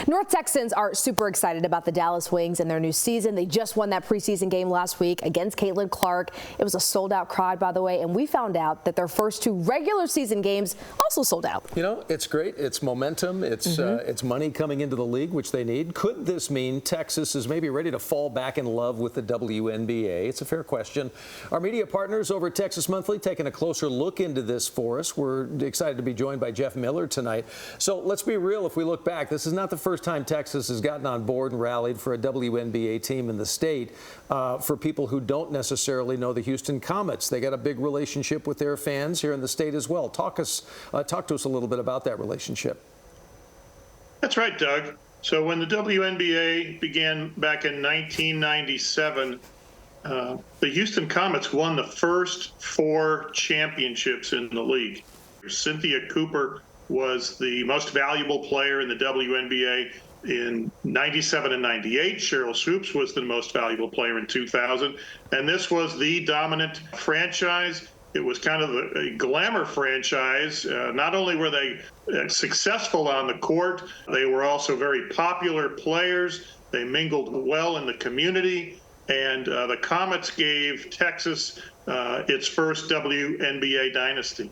North Texans are super excited about the Dallas Wings and their new season. They just won that preseason game last week against Caitlin Clark. It was a sold-out crowd, by the way, and we found out that their first two regular season games also sold out. You know, it's great. It's momentum. It's money coming into the league, which they need. Could this mean Texas is maybe ready to fall back in love with the WNBA? It's a fair question. Our media partners over at Texas Monthly taking a closer look into this for us. We're excited to be joined by Jeff Miller tonight. So let's be real. If we look back, this is not the first time Texas has gotten on board and rallied for a WNBA team in the state. For people who don't necessarily know the Houston Comets, they got a big relationship with their fans here in the state as well. Talk to us a little bit about that relationship. That's right, Doug. So when the WNBA began back in 1997, the Houston Comets won the first 4 championships in the league. Cynthia Cooper was the most valuable player in the WNBA in 97 and 98. Cheryl Swoops was the most valuable player in 2000. And this was the dominant franchise. It was kind of a glamour franchise. Not only were they successful on the court, they were also very popular players. They mingled well in the community. And the Comets gave Texas its first WNBA dynasty.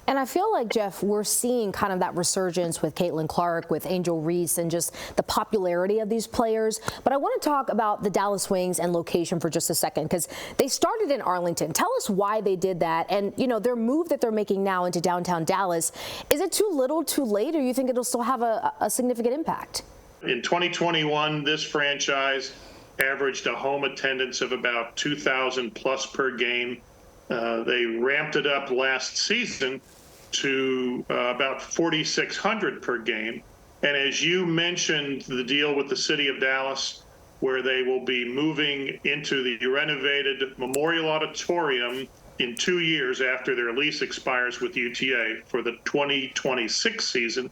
And I feel like, Jeff, we're seeing kind of that resurgence with Caitlin Clark, with Angel Reese, and just the popularity of these players. But I want to talk about the Dallas Wings and location for just a second, because they started in Arlington. Tell us why they did that. And, you know, their move that they're making now into downtown Dallas, is it too little, too late, or you think it'll still have a significant impact? In 2021, this franchise averaged a home attendance of about 2,000 plus per game. They ramped it up last season to about 4,600 per game. And as you mentioned, the deal with the city of Dallas, where they will be moving into the renovated Memorial Auditorium in 2 years after their lease expires with UTA for the 2026 season.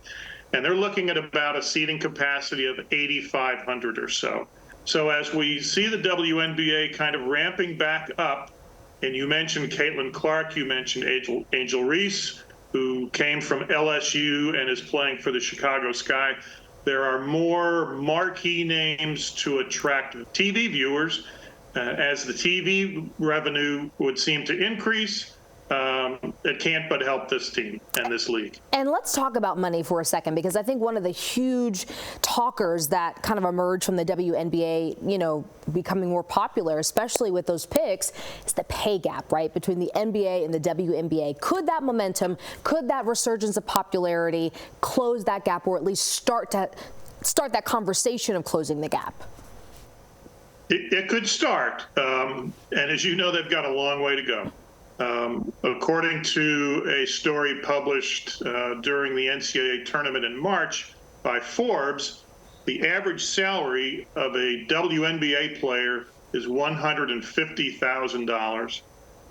And they're looking at about a seating capacity of 8,500 or so. So as we see the WNBA kind of ramping back up, and you mentioned Caitlin Clark, you mentioned Angel Reese, who came from LSU and is playing for the Chicago Sky. There are more marquee names to attract TV viewers. As the TV revenue would seem to increase, it can't but help this team and this league. And let's talk about money for a second, because I think one of the huge talkers that kind of emerged from the WNBA, you know, becoming more popular, especially with those picks, is the pay gap, right, between the NBA and the WNBA. Could that momentum, could that resurgence of popularity close that gap, or at least start that conversation of closing the gap? It could start. And as you know, they've got a long way to go. According to a story published during the NCAA tournament in March by Forbes, the average salary of a WNBA player is $150,000,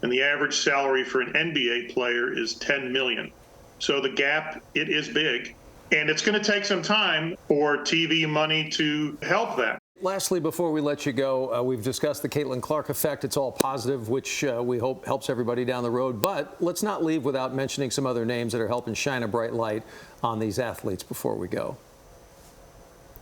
and the average salary for an NBA player is $10 million. So the gap, it is big, and it's going to take some time for TV money to help that. Lastly, before we let you go, we've discussed the Caitlin Clark effect. It's all positive, which we hope helps everybody down the road. But let's not leave without mentioning some other names that are helping shine a bright light on these athletes before we go.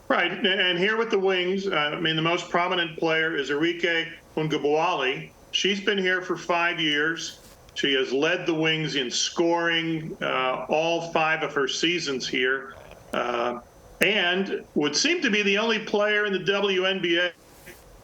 Right. And here with the Wings, I mean, the most prominent player is Arike Ungabwali. She's been here for 5 years. She has led the Wings in scoring all 5 of her seasons here. And would seem to be the only player in the WNBA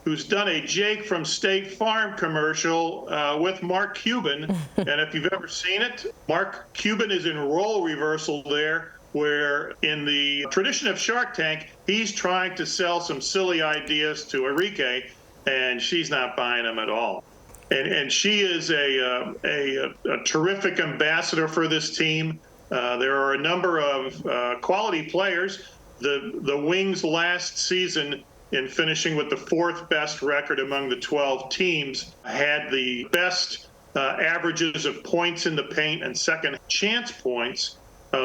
who's done a Jake from State Farm commercial with Mark Cuban. And if you've ever seen it, Mark Cuban is in role reversal there, where in the tradition of Shark Tank, he's trying to sell some silly ideas to Arike, and she's not buying them at all. And she is a terrific ambassador for this team. There are a number of quality players. The Wings last season, in finishing with the 4th best record among the 12 teams, had the best averages of points in the paint and second chance points.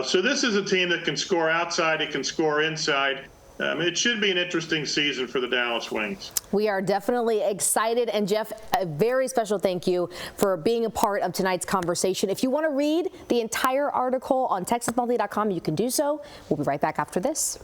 So this is a team that can score outside, it can score inside. It should be an interesting season for the Dallas Wings. We are definitely excited. And Jeff, a very special thank you for being a part of tonight's conversation. If you want to read the entire article on TexasMonthly.com, you can do so. We'll be right back after this.